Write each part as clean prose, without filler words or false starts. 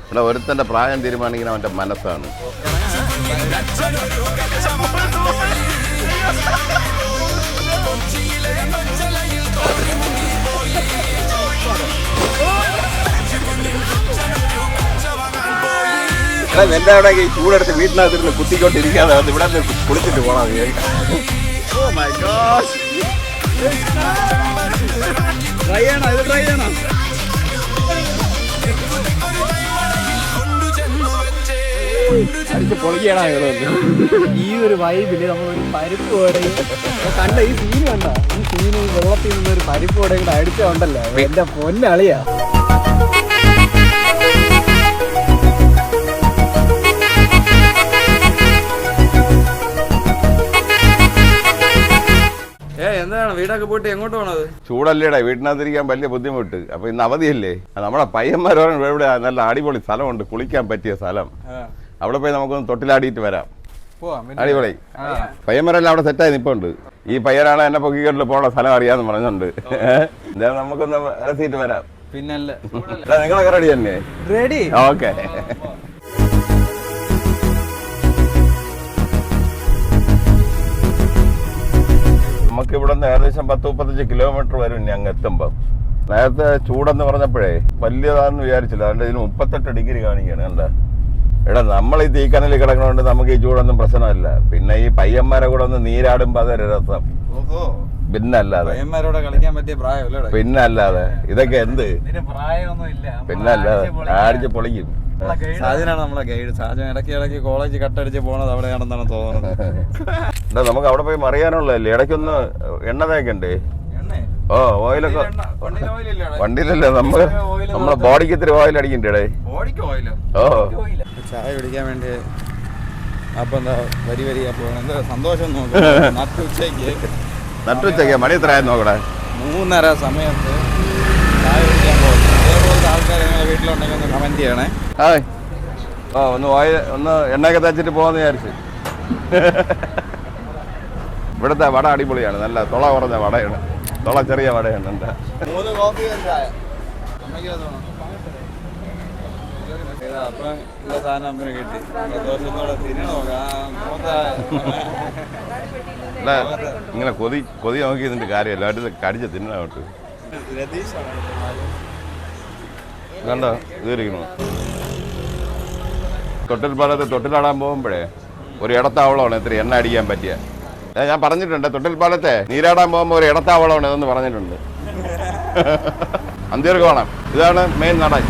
ഇവിടെ ഒരുത്തൻ്റെ പ്രായം തീരുമാനിക്കുന്ന അവൻ്റെ മനസ്സാണ്. എന്റെ അവിടെ ഈ ചൂടെടുത്ത് വീട്ടിനകത്തിരുന്ന് കുത്തിക്കൊണ്ടിരിക്കാതെ അത് ഇവിടെ കുളിച്ചിട്ട് പോകണം. അടിച്ച് പൊളിക്കണം. ഈ ഒരു വൈബില് നമ്മളൊരു പരിപ്പ് വടയും കണ്ട ഈ സീന് കണ്ട ഈ സീന് വെള്ളത്തിൽ നിന്നൊരു പരിപ്പ് വടയും കൂടെ അടിച്ചുണ്ടല്ലോ എന്റെ പൊന്നളിയാ. എന്താണ് വീടൊക്കെ പോയിട്ട് എങ്ങോട്ട് പോണത്? ചൂടല്ലേടാ, വീട്ടിനകത്തിരിക്കാൻ വലിയ ബുദ്ധിമുട്ട്. അപ്പൊ ഇന്ന് അവധിയല്ലേ, നമ്മളെ പയ്യന്മാർ ഇവിടെ നല്ല അടിപൊളി സ്ഥലമുണ്ട്, കുളിക്കാൻ പറ്റിയ സ്ഥലം. അവിടെ പോയി നമുക്കൊന്ന് തൊട്ടിലാടിയിട്ട് വരാം. അടിപൊളി. പയ്യന്മാരെല്ലാം അവിടെ സെറ്റായി നിപ്പുണ്ട്. ഈ പയ്യനാണ് എന്നെ പൊക്കിക്കെട്ടിൽ പോകണ സ്ഥലം അറിയാന്ന് പറഞ്ഞുണ്ട്. എന്തായാലും നമുക്കൊന്ന് രസിയിട്ട് വരാം. പിന്നല്ല നിങ്ങളൊക്കെ റെഡി തന്നെ? റെഡി. ഓക്കെ. നമുക്ക് ഇവിടെ നിന്ന് ഏകദേശം 10-35 കിലോമീറ്റർ വരും ഇനി അങ്ങ് എത്തുമ്പം. നേരത്തെ ചൂടെന്ന് പറഞ്ഞപ്പോഴേ വലിയതാണെന്ന് വിചാരിച്ചില്ല. അതിൻ്റെ ഇതിന് 38 ഡിഗ്രി കാണിക്കുകയാണ്. കണ്ടാ എടാ, നമ്മൾ ഈ തീക്കനലിൽ കിടക്കണോണ്ട് നമുക്ക് ഈ ചൂടൊന്നും പ്രശ്നമല്ല. പിന്നെ ഈ പയ്യന്മാരെ കൂടെ ഒന്ന് നീരാടുമ്പോ അതൊരു രസം. പിന്നല്ലാതെ കളിക്കാൻ പറ്റിയ പ്രായമല്ലേ? പിന്നല്ലാതെ ഇതൊക്കെ എന്ത് പിന്നല്ലാതെ അടിച്ച് പൊളിക്കും. സാജനാണ് നമ്മളെ ഗൈഡ്. സാജൻ ഇടയ്ക്ക് കോളേജ് കട്ടടിച്ച് പോണത് അവിടെയാണെന്നാണ് തോന്നുന്നത്. നമുക്ക് അവിടെ പോയി മറിയാനുള്ളതല്ലേ. ഇടയ്ക്കൊന്ന് എണ്ണ തേക്കണ്ടേ? ഓ, ഓയിലൊക്കെ വണ്ടിയിലല്ലേ, നമ്മളെ ബോഡിക്ക് ഇത്തിരി ഓയിൽ അടിക്കണ്ടേ? ഓ, ചായ കുടിക്കാൻ വേണ്ടി. അപ്പൊ എന്താ വരി പോകണം. എന്താ സന്തോഷം നോക്കാം. നട്ടുച്ചയ്ക്ക് മണി എത്രയായിരുന്നു നോക്കണേ? 3:30 സമയത്ത് ചായ കുടിക്കാൻ പോകും. അതേപോലത്തെ ആൾക്കാർ നിങ്ങളെ വീട്ടിലുണ്ടെങ്കിൽ ഒന്ന് കമന്റ് ചെയ്യണേ. ഒന്ന് എണ്ണയൊക്കെ തേച്ചിട്ട് പോകാന്ന് വിചാരിച്ചു. ഇവിടുത്തെ വട അടിപൊളിയാണ്, നല്ല തുള കുറഞ്ഞ വടയാണ്. തുള ചെറിയ വടയാണ്. എന്താ 3 കോഫി ചായ കിട്ടി. ഇങ്ങനെ കൊതി നോക്കിയതിന്റെ കാര്യമല്ല, അടുത്ത് കടിച്ച് തിന്നോട്ട്. കണ്ടോ ഇരിക്കണു. തൊട്ടിൽപ്പാലത്ത് തൊട്ടിലാടാൻ പോകുമ്പോഴേ ഒരു ഇടത്താവളമാണ് ഇത്തിരി എണ്ണ അടിക്കാൻ പറ്റിയ. ഞാൻ പറഞ്ഞിട്ടുണ്ട്, തൊട്ടിൽപ്പാലത്തെ നീരാടാൻ പോകുമ്പോൾ ഒരു ഇടത്താവളമാണ് ഇതെന്ന് പറഞ്ഞിട്ടുണ്ട്. അന്തിർക്കോണം ഇതാണ് മെയിൻ നടൻ.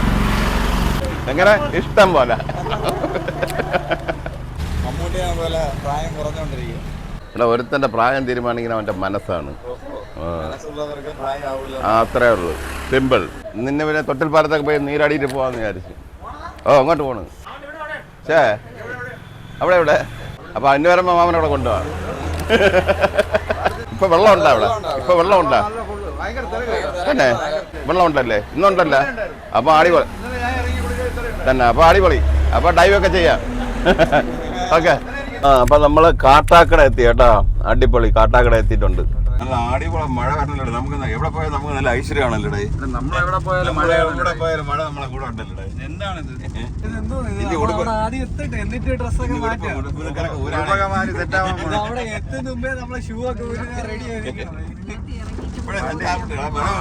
എങ്ങനെ ഇഷ്ടം പോലെ ഇവിടെ ഒരുത്തൻ്റെ പ്രായം തീരുമാനിക്കുന്ന അവൻ്റെ മനസ്സാണ്. അത്രേ ഉള്ളൂ, സിമ്പിൾ. നിന്നെ പിന്നെ തൊട്ടിൽപ്പാലത്തൊക്കെ പോയി നീരാടിയിട്ട് പോകാമെന്ന് വിചാരിച്ചു. ഓ, അങ്ങോട്ട് പോണു. ചേ അവിടെ അപ്പൊ അതിന് വരുമ്പോ മാമനവിടെ കൊണ്ടുപോവാ. ഇപ്പൊ വെള്ളം ഉണ്ടാ അവിടെ? ഇപ്പൊ വെള്ളം ഉണ്ടാ? തന്നെ വെള്ളം ഉണ്ടല്ലേ? ഇന്നുണ്ടല്ലേ? അപ്പൊ അടിപൊളി തന്നെ. അപ്പൊ അടിപൊളി. അപ്പൊ ഡൈവൊക്കെ ചെയ്യാം. ഓക്കെ. അപ്പൊ നമ്മള് കാട്ടാക്കട എത്തി കേട്ടോ. അടിപൊളി കാട്ടാക്കട എത്തിയിട്ടുണ്ട്. നല്ല അടിപൊളി മഴ വരണല്ലോ. നമുക്ക് എവിടെ പോയാലും നമുക്ക് നല്ല ഐശ്വര്യമാണല്ലോ. നമ്മളെവിടെ പോയാലും മഴ നമ്മളെ കൂടെ ഉണ്ടല്ലോ. എന്താണിത്?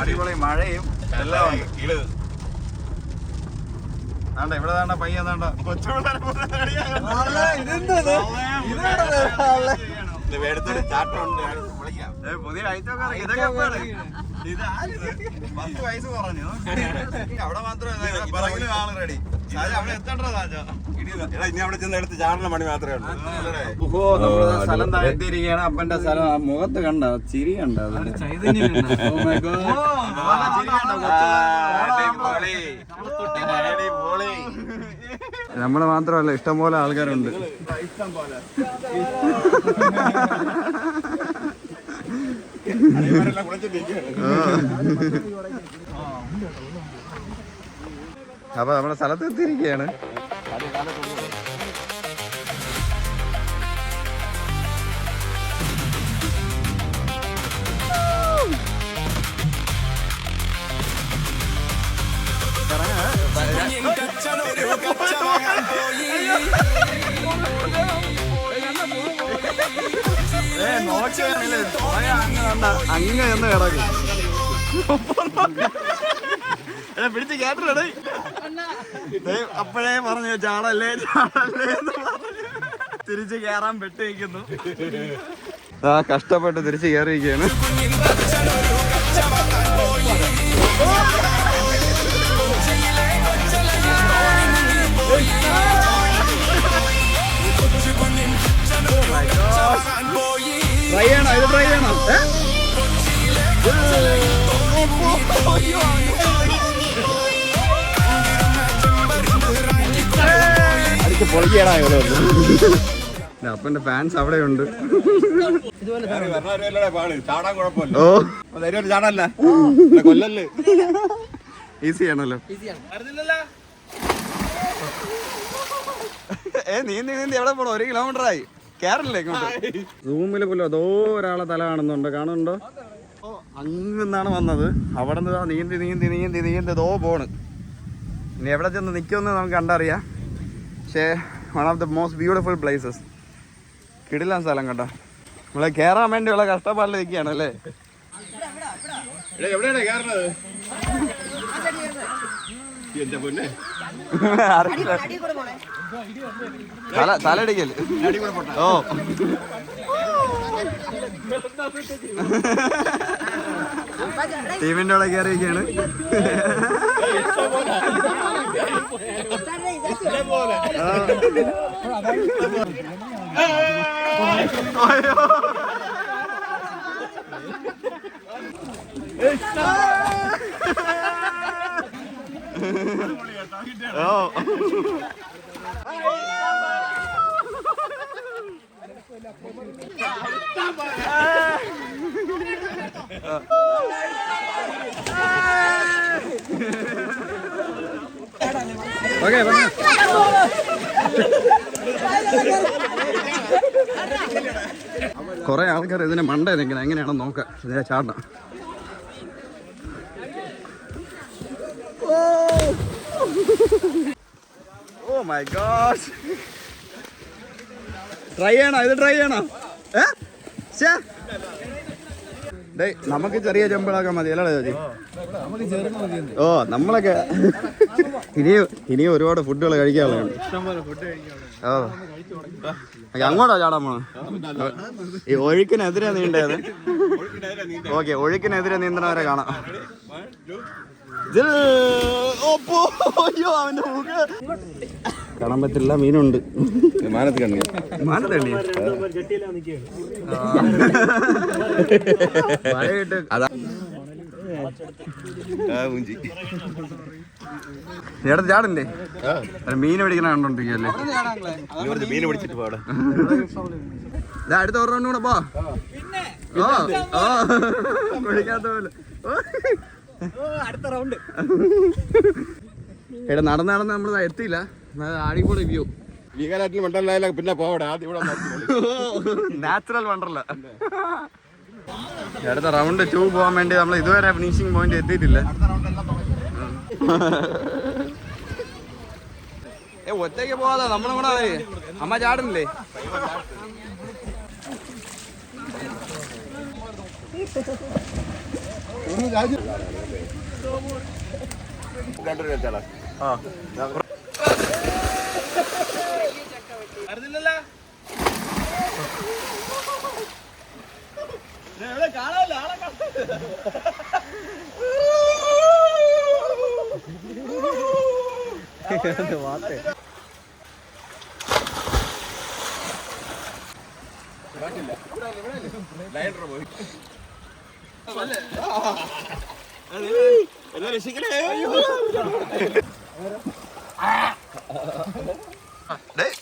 അടിപൊളി മഴയും എല്ലാം ഇവിടെ താണ്ട പയ്യ താണ്ട പുതിയ ഐറ്റമൊക്കെ ഇതൊക്കെ 10 വയസ്സ് കുറഞ്ഞു. അവിടെ മാത്രമേ റെഡി. അവിടെ എത്തണ്ടോ സാജോ? ഇനി അവിടെ ചെന്ന് എടുത്ത് ചാടണ മണി മാത്രമേ ഉള്ളൂ. സ്ഥലം താഴ്ത്തിയിരിക്കുകയാണ്. അപ്പന്റെ സ്ഥലം. മുഖത്ത് കണ്ട ചിരി കണ്ട നമ്മള് മാത്രമല്ല, ഇഷ്ടംപോലെ ആൾക്കാരുണ്ട്. അപ്പൊ നമ്മുടെ സ്ഥലത്ത് എത്തിയിരിക്കുകയാണ്. അങ്ങ എന്ന് കിടക്കും പിടിച്ച് കേട്ടല്ലേ അപ്പോഴേ പറഞ്ഞു ചാടല്ലേ ചാടല്ലേ എന്ന് പറഞ്ഞു തിരിച്ച് കേറാൻ പെട്ടിരിക്കുന്നു. ആ കഷ്ടപ്പെട്ട് തിരിച്ച് കയറിയിരിക്കുകയാണ്. ട്രൈ ചെയ്യണോ ഇത് ട്രൈ ചെയ്യണോ? അടിച്ച് പൊളിക്കണോ ഇവിടെ അപ്പന്റെ ഫാൻസ് അവിടെ ഉണ്ട്. ചാടാൻ കുഴപ്പമില്ല. ഓ ധൈര്യം ചാടല്ല കൊല്ലല്ലേ ഈസി ആണല്ലോ. നീന്തി നീന്തി എവിടെ പോണോ? 1 കിലോമീറ്റർ ആയി. കേരളല്ലേ ഇങ്ങോട്ട്? റൂമില് പോലും അതോ ഒരാളെ തല കാണുന്നുണ്ടോ? അങ്ങന്നാണ് വന്നത്. അവിടെ നിന്ന് നീന്തി നീന്തി നീന്തി നീന്തി ദോ പോണ്. ഇനി എവിടെ ചെന്ന് നിൽക്കുമെന്ന് നമുക്ക് കണ്ടറിയാം. പക്ഷേ one of the most beautiful places. കിടിലൻ സ്ഥലം കേട്ടോ. നമ്മളെ കയറാൻ വേണ്ടിയുള്ള കഷ്ടപ്പാടിൽ നിൽക്കുകയാണ് അല്ലേ? തലടിക്കല്. ഓ ടീമിന്റെ അവിടെ കയറിയിരിക്കുകയാണ്. ഓക്കെ കുറെ ആൾക്കാർ ഇതിനെ മണ്ട നിൽക്കണം. എങ്ങനെയാണെന്ന് നോക്കാം. ഇതിനെ ചാടണം. Oh my god. ട്രൈ ചെയ്യണോ? ഇത് ട്രൈ ചെയ്യണോ? നമുക്ക് ചെറിയ ചെമ്പിളാക്കാൻ മതി അല്ലേ ചേച്ചി? ഓ നമ്മളൊക്കെ ഇനിയും ഒരുപാട് ഫുഡുകൾ കഴിക്കാനുള്ളതാണ്. ഓ അങ്ങോട്ടാ ചാടാൻ പോണോ? ഈ ഒഴുക്കിനെതിരെ നീണ്ടത്. ഓക്കെ ഒഴുക്കിനെതിരെ നീന്തണവരെ കാണാം. കാണാൻ പറ്റില്ല. മീനുണ്ട്. മാനത്തണ്ണി ചേട്ടൻ ചാടല്ലേ? മീൻ പിടിക്കണ കണ്ടോണ്ടിരിക്കല്ലേ? മീൻ പിടിച്ചിട്ട് പോടെ. അടുത്ത ഒരു റൗണ്ട് കൂടെ പോ. പിടിക്കാത്ത പോലെ അടുത്ത റൗണ്ട്. എടാ നടന്ന് നമ്മൾ എത്തിയില്ല. അടിപൊളി വ്യൂ. ലീഗലായിട്ട് വണ്ടർലായാലും പിന്നെ പോവട്ടെ. ആദ്യം ഇവിടെ നാച്ചുറൽ വണ്ടർല. അടുത്ത റൗണ്ട് 2 പോകാൻ വേണ്ടി നമ്മൾ ഇതുവരെ ഫിനിഷിംഗ് പോയിന്റ് എത്തിയിട്ടില്ല. ഒറ്റയ്ക്ക് പോവാതെ നമ്മളും കൂടെ അമ്മ ചാടുന്നില്ലേ? കാണാല്ല ആളെ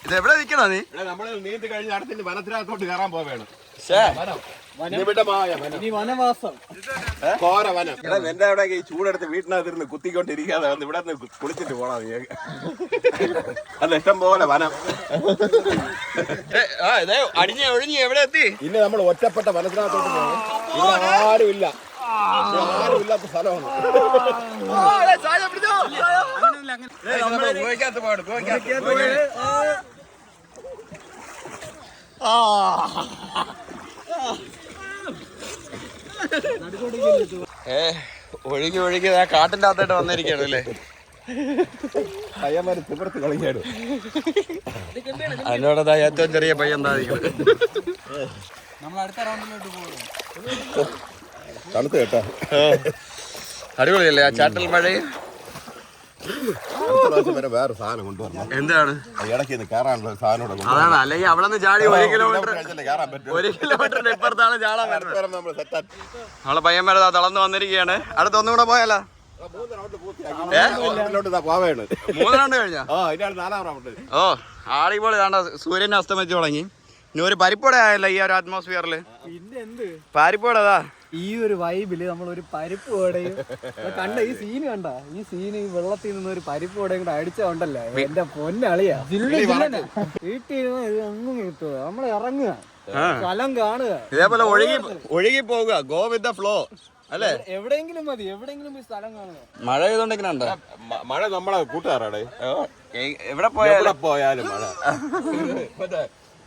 ഇതെവിടെ നിക്കണോ നീ? നമ്മള് നീന്തി കഴിഞ്ഞ് അടുത്തിന്റെ വനത്തിനകത്തോട്ട് കയറാൻ പോവേണം. വനവാസം കോര വനം. എന്റെ അവിടെ ഈ ചൂടെടുത്ത് വീട്ടിനകത്തിരുന്ന് കുത്തിക്കൊണ്ടിരിക്കാതെ വന്ന് ഇവിടെ നിന്ന് കുളിച്ചിട്ട് പോണാ. അല്ല ഇഷ്ടം പോലെ വനം. അടിഞ്ഞ ഒഴിഞ്ഞ് എവിടെ എത്തി? ഇനി നമ്മൾ ഒറ്റപ്പെട്ട വനത്തിനകത്തോട്ട് പോകും. ഇവിടെ ആരുമില്ല. ആരുമില്ലാത്ത സ്ഥലമാണ്. ഒഴുകി ഒഴുകി ആ കാട്ടിന്റെ അകത്തായിട്ട് വന്നിരിക്കുകയാണ് അല്ലേ? പയ്യന്മാര് തിമിർത്ത് കളിക്കാണ്. അതിനോടതാ ഏറ്റവും ചെറിയ പയ്യൻ എന്താ തണുത്ത് കേട്ടോ. അടിപൊളിയല്ലേ ആ ചാറ്റൽ മഴയും? വരെ വേറെ സാധനം കൊണ്ടുവരണം. എന്താണ് ഇടയ്ക്ക് കയറാനുള്ള സാധനം? അതാണ്, അല്ലെങ്കിൽ അവിടെ നിന്ന് ചാടി 1 കിലോമീറ്റർ കയറാൻ പറ്റും. 1 കിലോമീറ്ററിന്റെ ഇപ്പുറത്താണ് ചാടാൻ വരുന്നത്. നമ്മളെ പയ്യന്മാരെ തളർന്ന് വന്നിരിക്കുകയാണ്. അടുത്ത് ഒന്നും കൂടെ പോയാലോ? 3 റൗണ്ട് കഴിഞ്ഞാ? ഓ ആടിപൊളി. താണ്ട സൂര്യനെ അസ്തമിച്ച് തുടങ്ങി. ഇനി ഒരു പരിപ്പോടെ ആയല്ലോ ഈ ഒരു അറ്റ്മോസ്ഫിയറിൽ. പിന്നെ എന്ത് പരിപ്പോടേതാ ഈ ഒരു വൈബില് നമ്മളൊരു പരിപ്പ് വടയും കണ്ട ഈ സീന് കണ്ട ഈ സീന് ഈ വെള്ളത്തിൽ നിന്ന് ഒരു പരിപ്പ് വടയും കൂടെ അടിച്ചോണ്ടല്ലേ എന്റെ പൊന്നളിയാ. വീട്ടിൽ ഒന്നും കിട്ടുക നമ്മള് ഇറങ്ങുക, സ്ഥലം കാണുക, ഇതേപോലെ ഒഴുകി പോവുക. ഗോ വിത്ത് ദ ഫ്ലോ അല്ലേ? എവിടെയെങ്കിലും മതി, എവിടെയെങ്കിലും പോയി സ്ഥലം കാണുക. മഴ ചെയ്തോണ്ടിങ്ങനെ ഉണ്ടോ? മഴ നമ്മളെ കൂട്ടുകാരാടെ. എവിടെ പോയാലും മഴ.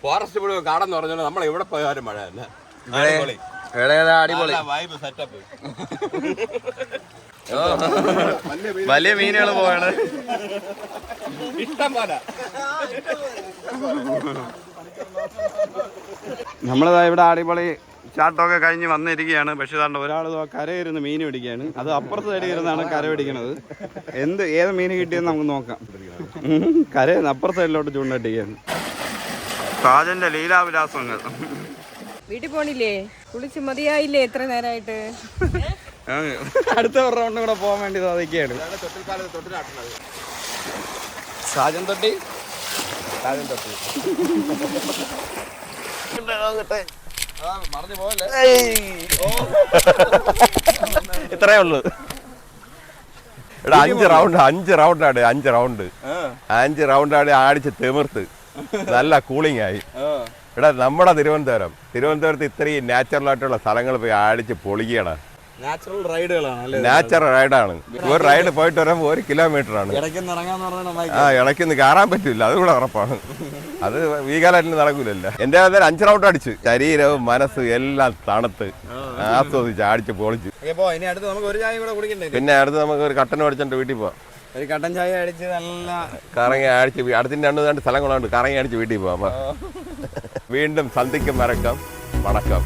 ഫോറസ്റ്റ് മുഴുവൻ കാടെന്ന് പറഞ്ഞാൽ നമ്മൾ എവിടെ പോയാലും മഴ തന്നെ. അടിപൊളി വൈബ് സെറ്റപ്പ്. വലിയ മീനുകൾ പോവാണ്. ഇഷ്ടം പോലെ. നമ്മളിതാ ഇവിടെ അടിപൊളി ചാട്ടമൊക്കെ കഴിഞ്ഞ് വന്നിരിക്കുകയാണ്. പക്ഷെ താണ്ട് ഒരാൾ കരയിരുന്ന് മീൻ പിടിക്കുകയാണ്. അത് അപ്പുറത്ത് സൈഡിൽ ഇരുന്നാണ് കര പിടിക്കണത്. ഏത് മീൻ കിട്ടിയെന്ന് നമുക്ക് നോക്കാം. കരയുന്ന അപ്പുറത്തെ സൈഡിലോട്ട് ചൂണ്ടട്ടിക്കുകയാണ്. സാജന്റെ ലീലാവിലാസങ്ങൾ. വീട്ടിൽ പോണില്ലേ? കുളിച്ച് മതിയായില്ലേ എത്ര നേരമായിട്ട്? അടുത്ത റൗണ്ടും കൂടെ പോകാൻ വേണ്ടി സാധിക്കുകയാണ്. സാജൻ തൊട്ടി മറിഞ്ഞു പോകല്ലേ? ഇത്രേ ഉള്ളു. ഇവിടെ 5 റൗണ്ടാണ് 5 റൗണ്ടാണ് ആടിച്ച് തിമിർത്ത് നല്ല കൂളിംഗ് ആയി. ഇവിടെ നമ്മുടെ തിരുവനന്തപുരത്ത് ഇത്രയും നാച്ചുറൽ ആയിട്ടുള്ള സ്ഥലങ്ങൾ പോയി ആടിച്ച് പൊളിക്കുകയാണ്. നാച്ചുറൽ റൈഡുകളാണ്. നാച്ചുറൽ റൈഡാണ്. ഒരു റൈഡ് പോയിട്ട് വരുമ്പോൾ 1 കിലോമീറ്റർ ആണ്. ഇടയ്ക്കൊന്ന് കയറാൻ പറ്റില്ല, അത് കൂടെ ഉറപ്പാണ്. അത് വീഗാലാറ്റിന് നടക്കൂലല്ലോ. എന്റെ 5 റൗണ്ട് അടിച്ചു. ശരീരവും മനസ്സും എല്ലാം തണുത്ത് ആസ്വദിച്ച് അടിച്ച് പൊളിച്ചു. പിന്നെ അടുത്ത് നമുക്ക് ഒരു കട്ടൻ അടിച്ചിട്ട് വീട്ടിൽ പോവാം. ഒരു കട്ടൻ ചായ അടിച്ച് നല്ല കറങ്ങി അടിച്ച് അടുത്തിന്റെ 2 സ്ഥലങ്ങളുണ്ട്. കറങ്ങി അടിച്ച് വീട്ടിൽ പോവാം. വീണ്ടും സന്ധിക്കും വരക്കം വണക്കം.